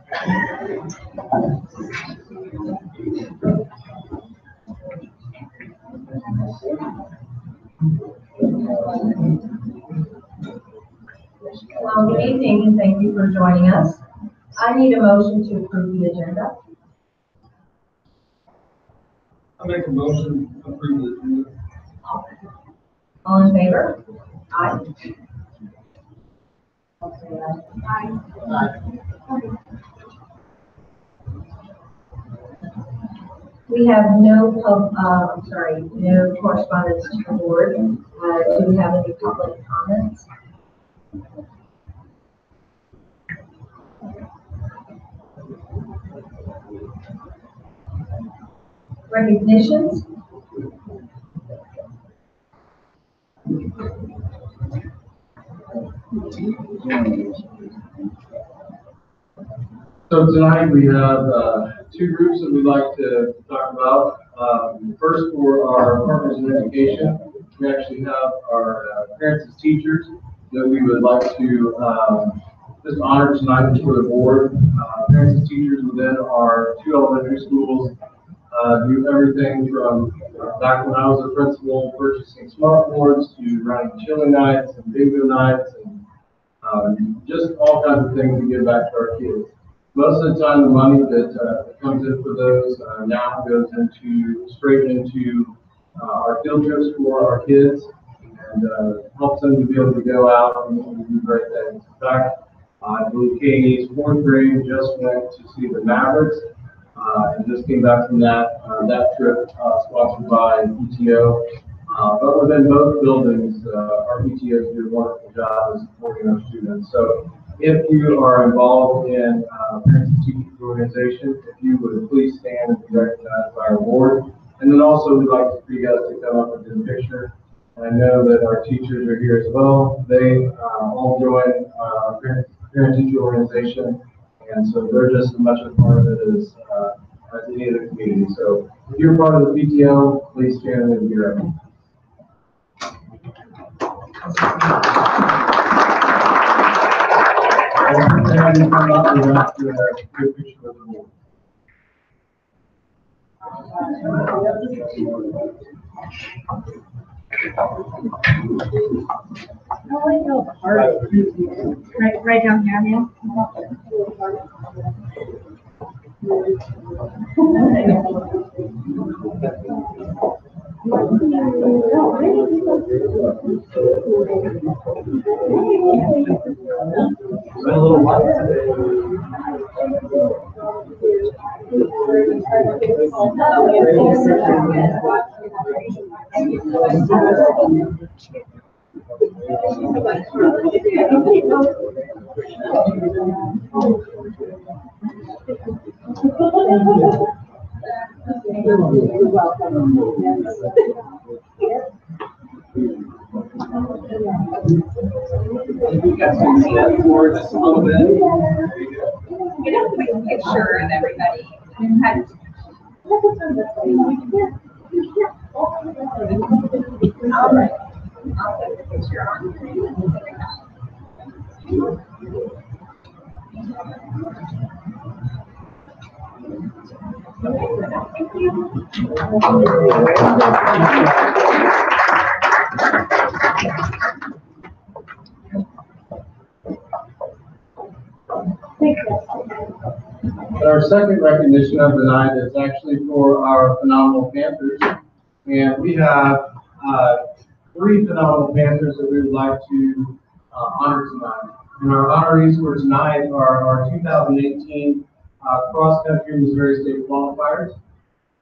Good evening and thank you for joining us. I need a motion to approve the agenda. I make a motion to approve the agenda. All in favor? Aye. I'll say aye. Aye. We have no no correspondence to the board. Do we have any public comments? Recognitions? So tonight we have two groups that we'd like to talk about. First, for our partners in education, we actually have our parents as teachers that we would like to just honor tonight for the board. Parents as teachers within our two elementary schools do everything from back when I was a principal, purchasing smart boards to running chili nights and bingo nights and just all kinds of things to give back to our kids. Most of the time, the money that comes in for those now goes straight into our field trips for our kids and helps them to be able to go out and do great things. In fact, I believe Katie's fourth grade just went to see the Mavericks and just came back from that trip sponsored by PTO. But within both buildings, our PTOs do a wonderful job of supporting our students. So if you are involved in parents and teachers organization, if you would please stand and be recognized by our board. And then also we'd like for you guys to come up and do a picture. And I know that our teachers are here as well. They all join our parent-teacher organization. And so they're just as much a part of it as any other community. So if you're part of the PTO, please stand and be recognized. And come up and have to do a picture of the board. Right down here, man. A little white. You guys can see that for just a little bit. There you go. Get a quick picture of everybody. All right. I'll take the picture on. Thank you. Our second recognition of the night is actually for our Phenomenal Panthers. And we have 3 Phenomenal Panthers that we would like to honor tonight. And our honorees for tonight are our 2018 cross-country Missouri State qualifiers.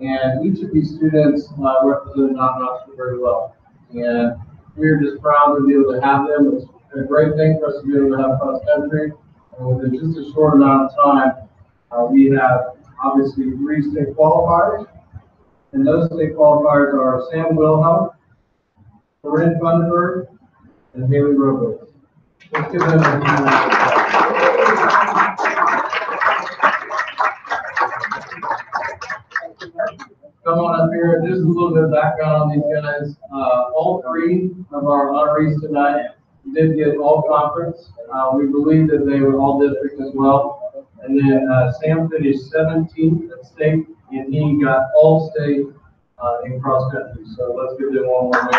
And each of these students represented Knoxville very well. And we're just proud to be able to have them. It's a great thing for us to be able to have cross-country. And within just a short amount of time, we have obviously 3 state qualifiers. And those state qualifiers are Sam Wilhelm, Corinne Funderburg, and Haley Robles. Let's give them a come on up here. Just a little bit of background on these guys. All 3 of our honorees tonight did get all conference. We believe that they were all district as well. And then Sam finished 17th at state, and he got all state in cross country. So let's give them one more round.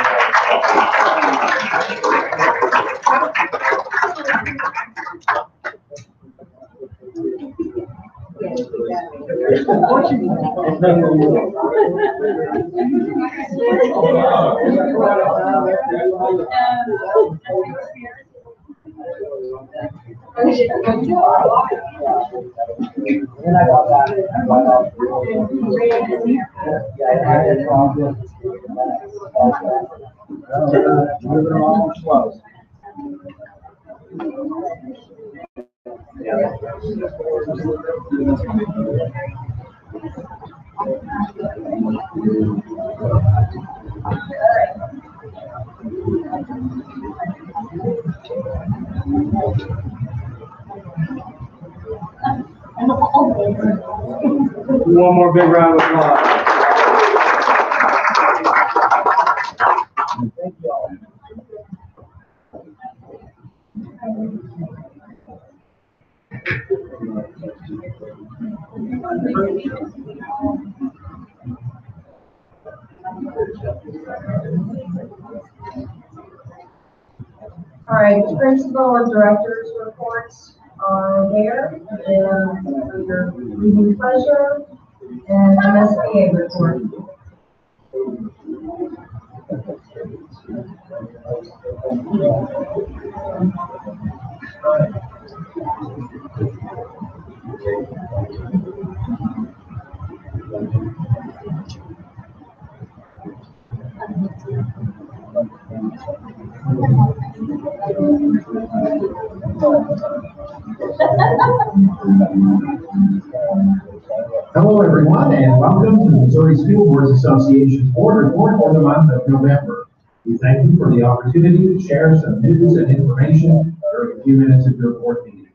One more big round of applause. Thank you all. All right, the principal and director's reports are there, and for your reading pleasure, and MSBA report. Hello, everyone, and welcome to the Missouri School Boards Association's board report for the month of November. We thank you for the opportunity to share some news and information during a few minutes of your board meeting.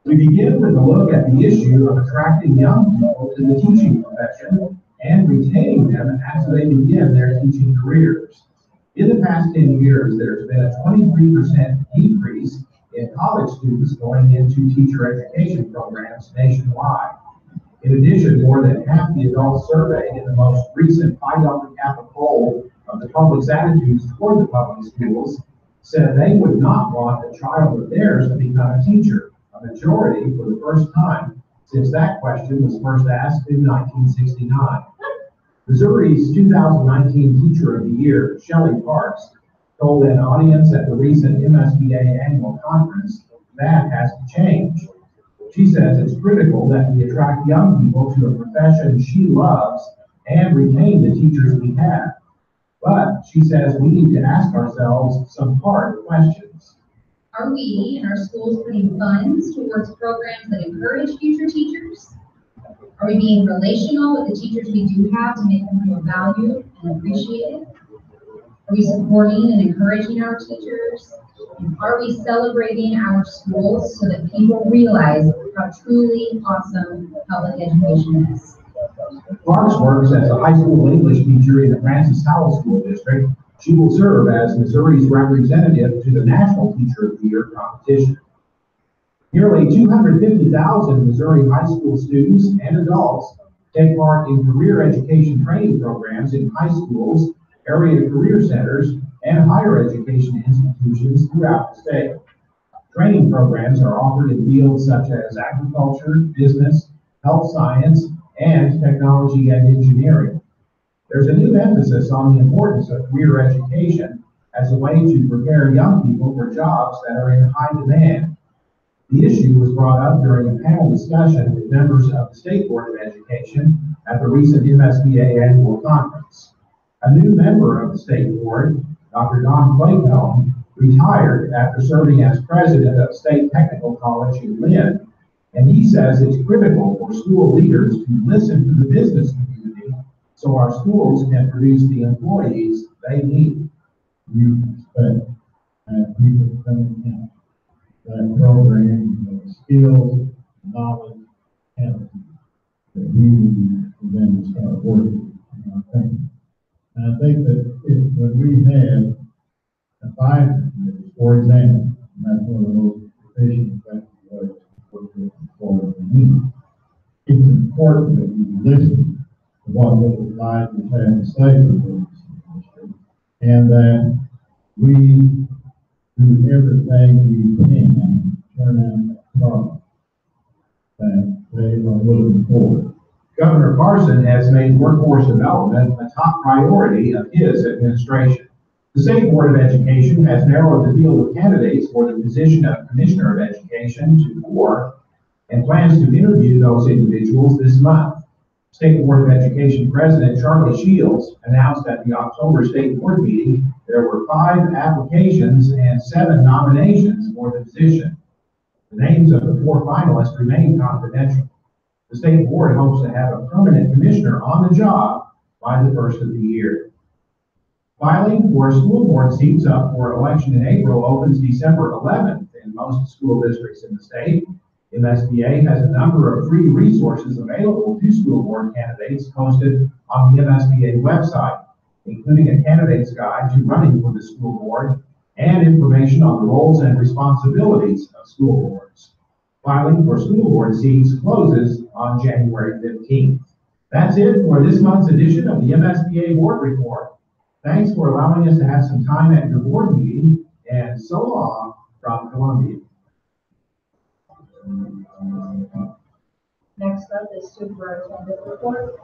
We begin with a look at the issue of attracting young people to the teaching profession and retaining them as they begin their teaching careers. In the past 10 years, there's been a 23% decrease in college students going into teacher education programs nationwide. In addition, more than half the adults surveyed in the most recent Phi Delta Kappa poll of the public's attitudes toward the public schools said they would not want a child of theirs to become a teacher, a majority for the first time since that question was first asked in 1969. Missouri's 2019 Teacher of the Year, Shelley Parks, told an audience at the recent MSBA annual conference that has to change. She says it's critical that we attract young people to a profession she loves and retain the teachers we have. But she says we need to ask ourselves some hard questions. Are we in our schools putting funds towards programs that encourage future teachers? Are we being relational with the teachers we do have to make them feel valued and appreciated? Are we supporting and encouraging our teachers? Are we celebrating our schools so that people realize how truly awesome public education is? Parks works as a high school English teacher in the Francis Howell School District. She will serve as Missouri's representative to the National Teacher of the Year competition. Nearly 250,000 Missouri high school students and adults take part in career education training programs in high schools, area career centers, and higher education institutions throughout the state. Training programs are offered in fields such as agriculture, business, health science, and technology and engineering. There's a new emphasis on the importance of career education as a way to prepare young people for jobs that are in high demand. The issue was brought up during a panel discussion with members of the State Board of Education at the recent MSBA annual conference. A new member of the State Board, Dr. Don Claycomb, retired after serving as president of State Technical College in Lynn, and he says it's critical for school leaders to listen to the business community so our schools can produce the employees they need. You expect people coming in that program, skills, knowledge, and that we need for them to start working in our country. And I think that when we have advisory committees, for example, and that's one of the most efficient, effective ways to work with forward in need. It's important that we listen to what little light is having to say for the district, and that we do everything we can to turn out a product that they are looking for. Governor Parson has made workforce development a top priority of his administration. The State Board of Education has narrowed the field of candidates for the position of Commissioner of Education to 4 and plans to interview those individuals this month. State Board of Education President Charlie Shields announced at the October State Board meeting there were 5 applications and 7 nominations for the position. The names of the 4 finalists remain confidential. The State Board hopes to have a permanent commissioner on the job by the first of the year. Filing for school board seats up for election in April opens December 11th in most school districts in the state. MSBA has a number of free resources available to school board candidates posted on the MSBA website, including a candidate's guide to running for the school board and information on the roles and responsibilities of school boards. Filing for school board seats closes on January 15th. That's it for this month's edition of the MSBA Board Report. Thanks for allowing us to have some time at your board meeting, and so long from Columbia. Next up is superintendent report.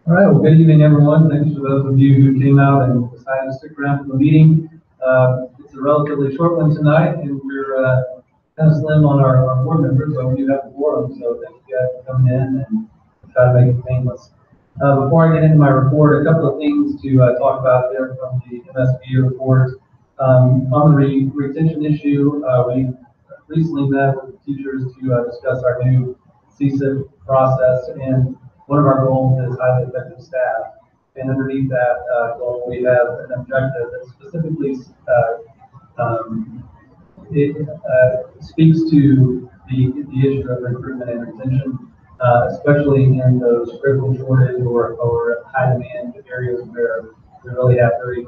All right, well, good evening, everyone. Thanks for those of you who came out and decided to stick around for the meeting. It's a relatively short one tonight, and we're kind of slim on our board members, but we do have the quorum, so thank you guys for coming in and try to make it painless. Before I get into my report, a couple of things to talk about there from the MSBA report. On the retention issue, we recently met with the teachers to discuss our new CSIP process, and one of our goals is highly effective staff. And underneath that goal, we have an objective that specifically speaks to the issue of recruitment and retention, especially in those critical shortage or high demand areas where we really have very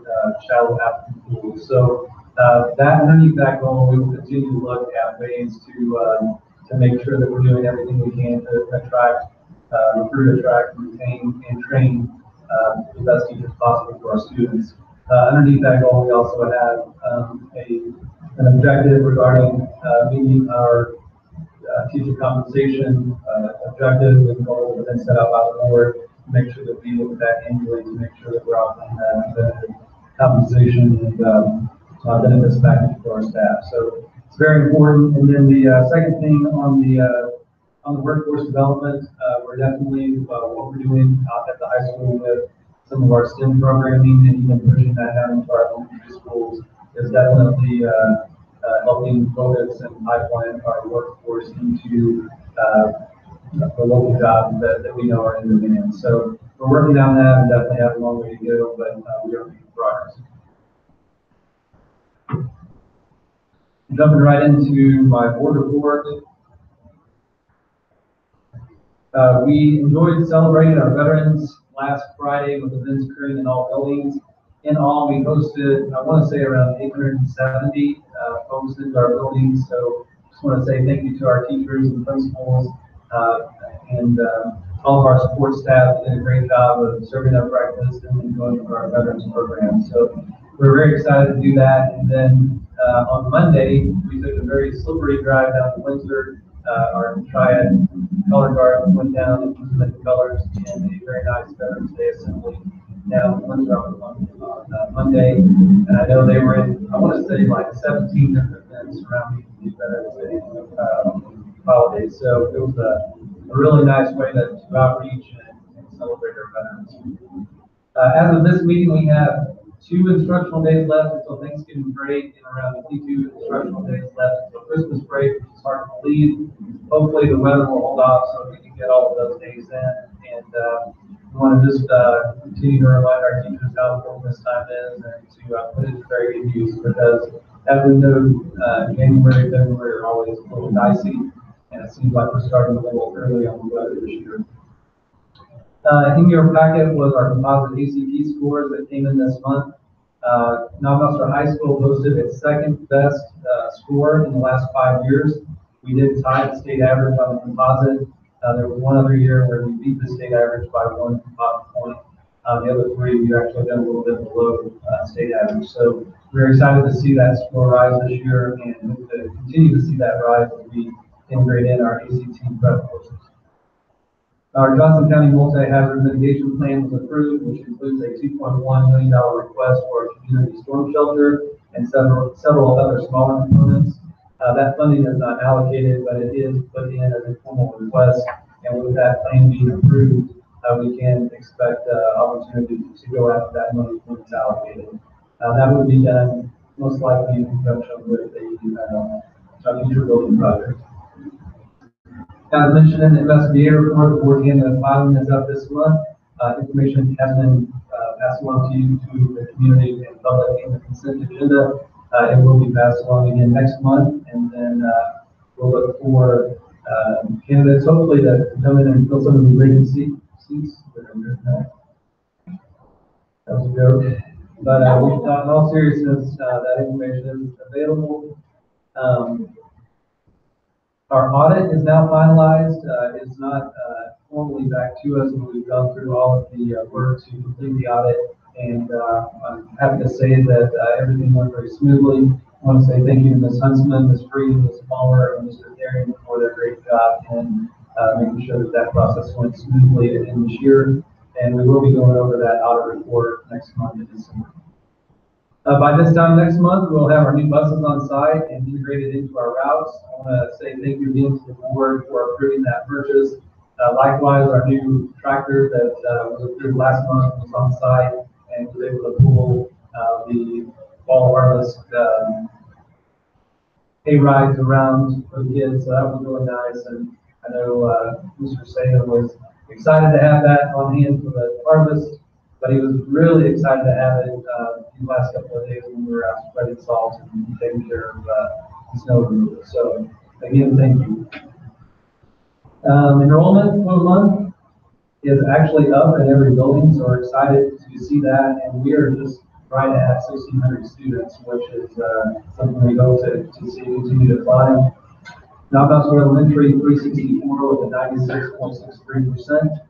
shallow applicant pools. So that underneath that goal, we will continue to look at ways to make sure that we're doing everything we can to attract, recruit, attract, retain, and train the best teachers possible for our students. Underneath that goal, we also have an objective regarding meeting our teacher compensation objectives and goals that have been set out by the board to make sure that we look at that annually to make sure that we're offering that compensation and benefits package for our staff. So it's very important. And then the second thing on the workforce development, we're definitely what we're doing out at the high school with some of our STEM programming and even pushing that out into our elementary schools is definitely helping focus and pipeline our workforce into the local jobs that we know are in demand. So we're working down that and definitely have a long way to go, but we are making progress. Jumping right into my board report. We enjoyed celebrating our veterans last Friday with events occurring in all buildings. In all, we hosted, I want to say, around 870 folks into our buildings. So just want to say thank you to our teachers and principals and all of our support staff did a great job of serving up breakfast and going through our veterans program. So we're very excited to do that. And then on Monday, we took a very slippery drive down to Windsor. Our Triad color guard went down and implemented the colors in a very nice Veterans Day assembly down in Windsor on Monday. And I know they were in, I want to say, like 17 different events surrounding the Veterans Day holidays. So it was a really nice way to outreach and celebrate our veterans. As of this meeting, we have 2 instructional days left until Thanksgiving break and around 22 instructional days left until Christmas break, which is hard to believe. Hopefully the weather will hold off so we can get all of those days in. And we want to just continue to remind our teachers how important this time is and to put it to very good use because as we know, January, February are always a little dicey and it seems like we're starting a little early on the weather this year. In your packet was our composite ACT scores that came in this month. Navastra High School posted its second best score in the last 5 years. We did tie the state average on the composite. There was one other year where we beat the state average by 1 composite point. The other 3, we actually done a little bit below state average. So we're excited to see that score rise this year and hope to continue to see that rise as we integrate in our ACT prep courses. Our Johnson County Multi-Hazard Mitigation Plan was approved, which includes a $2.1 million request for a community storm shelter and several other smaller components. That funding is not allocated, but it is put in as a formal request. And with that plan being approved, we can expect opportunity to go after that money when it's allocated. That would be done most likely in conjunction with a future building project. As mentioned in the investigator report, the board candidate filing is up this month. Information has been passed along to you, to the community and public in the consent agenda. It will be passed along again next month, and then we'll look for candidates hopefully to come in and fill some of the vacant seats. That was a joke. But in all seriousness, that information is available. Our audit is now finalized. It's not formally back to us, but we've gone through all of the work to complete the audit. And I'm happy to say that everything went very smoothly. I want to say thank you to Ms. Huntsman, Ms. Freed, Ms. Palmer, and Mr. Therian for their great job in making sure that that process went smoothly in this year. And we will be going over that audit report next month in December. By this time next month, we'll have our new buses on site and integrated into our routes. I want to say thank you again to the board for approving that purchase. Likewise, our new tractor that was approved last month was on site and was able to pull the fall harvest hay rides around for the kids. So that was really nice. And I know Mr. Sato was excited to have that on hand for the harvest, but he was really excited to have it the last couple of days when we were out spreading salt and taking care of the snow removal. So again, thank you. Enrollment for the month is actually up in every building, so we're excited to see that, and we are just right at 1,600 students, which is something we hope to see continue to climb. Knob-Knoxville Elementary 364 with a 96.63%.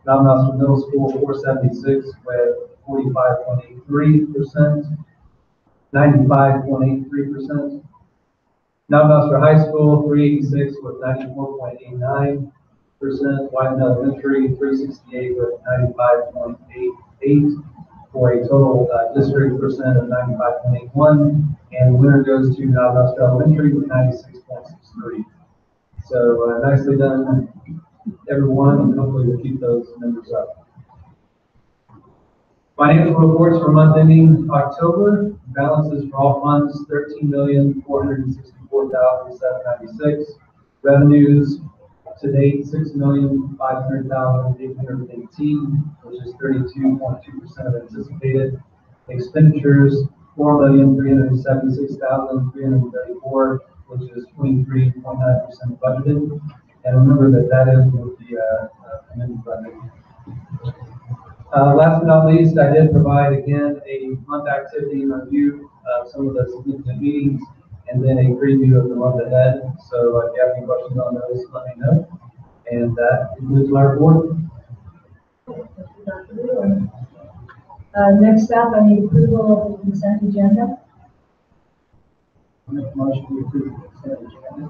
Knob-Knoxville Middle School 476 with 45.83%, 95.83%. Knob-Knoxville High School 386 with 94.89%. Wyden Elementary 368 with 95.88 for a total district percent of 95.81. And the winner goes to Knob-Knoxville Elementary with 96.63. So nicely done, everyone, and hopefully we'll keep those numbers up. Financial reports for month ending October. Balances for all funds, $13,464,796. Revenues to date, $6,500,818, which is 32.2% of anticipated. Expenditures, $4,376,334, which is 23.9% budgeted. And remember that that is with the amended budget. Last but not least, I did provide again a month activity review of some of the significant meetings and then a preview of the month ahead. So if you have any questions on those, let me know. And that concludes my report. Next up, I need approval of the consent agenda. I'll make a motion to approve the consent agenda.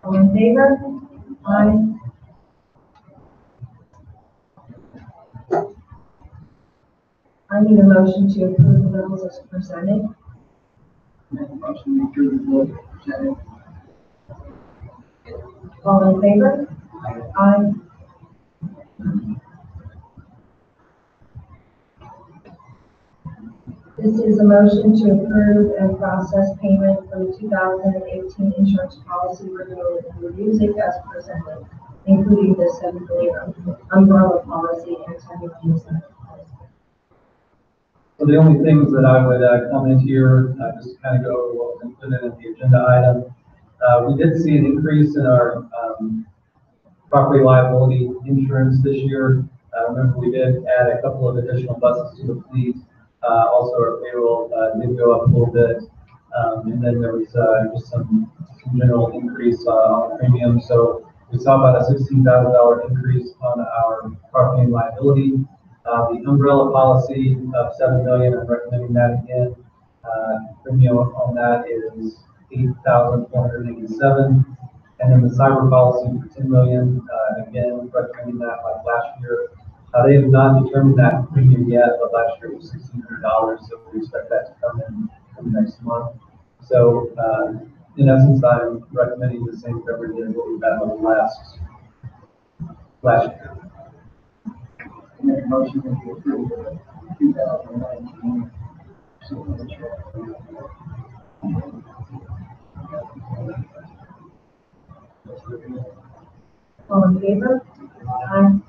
All in favor? Aye. I need a motion to approve the bills as presented. Make a motion to approve the bill presented. All in favor? Aye. This is a motion to approve and process payment for the 2018 insurance policy renewal with music as presented, including the 7-day umbrella policy and 10-day policy. So the only things that I would comment here, just to kind of go over what was included in the agenda item. We did see an increase in our property liability insurance this year. Remember, we did add a couple of additional buses to the fleet. Also, our payroll did go up a little bit. And then there was just some general increase on the premium. So we saw about a $16,000 increase on our property and liability. The umbrella policy of $7 million, I'm recommending that again. Premium on that is $8,487. And then the cyber policy for $10 million, again, recommending that like last year. They have not determined that premium yet, but last year it was $1,600, so we expect that to come in next month. So, in essence, I'm recommending the same coverage as what we've had on the last year. Make a motion to approve the 2019. All in favor? Aye.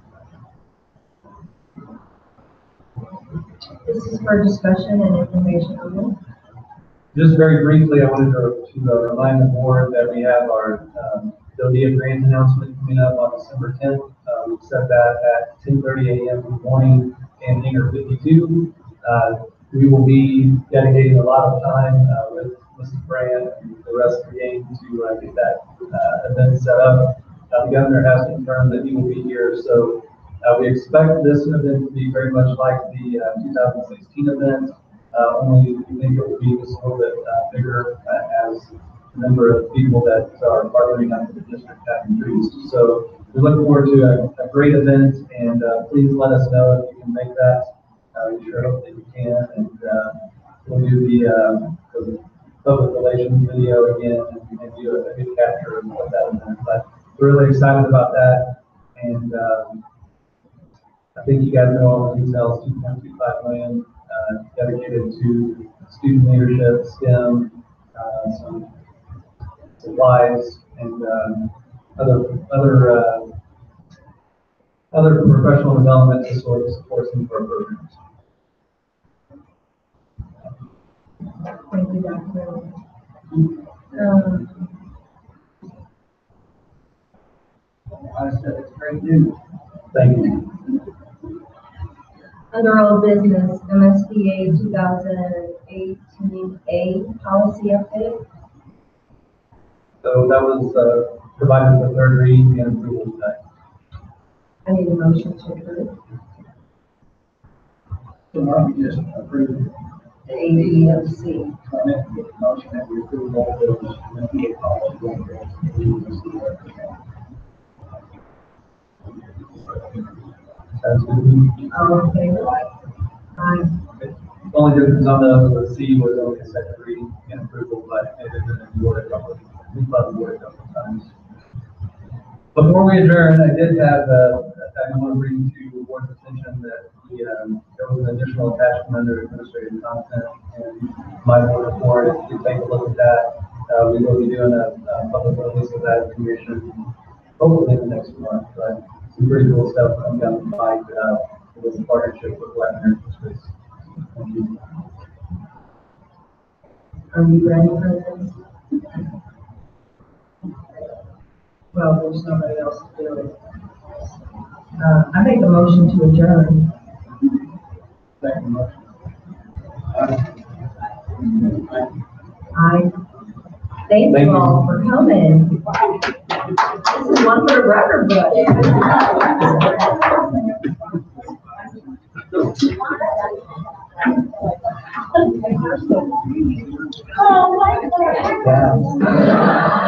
This is for discussion and information only. Just very briefly, I wanted to remind the board that we have our DODEA grant announcement coming up on December 10th. We've set that at 10:30 a.m. in the morning in Hangar 52. We will be dedicating a lot of time with Mrs. Brand and the rest of the gang to get that event set up. The governor has confirmed that he will be here, so we expect this event to be very much like the 2016 event. Only we think it will be just a little bit bigger as the number of people that are partnering up with the district have increased. So we look forward to a great event, and please let us know if you can make that. We sure hope that you can, and we'll do the public relations video again and do a good capture of what that event. But we're really excited about that, and I think you guys know all the details. $2.25 million dedicated to student leadership, STEM, some supplies, and other professional development to sort of support some of our programs. Thank you, Dr. I said it's great news. Thank you. Under old business, MSBA 2018A policy update. So that was provided for third reading and approval today. I need a motion to approve. So I just approved A, B, and C. I make the motion that we approve all those MSBA policies. Sounds good. All in favor? Aye. The only difference on the C was only a second reading and approval, but it is in the board a couple of times. Before we adjourn, I did have, I want to bring to the board's attention that there was an additional attachment under administrative content and my board report. If you take a look at that, we will be doing a public release of that information hopefully in the next month, but some pretty cool stuff coming down the pike with a partnership with Wagner Industries. Thank you. Are you ready for this? Well, there's nobody else to do it. I make a motion to adjourn. Second motion. Aye. Thank you all for coming. This is one for the record book. Oh my God.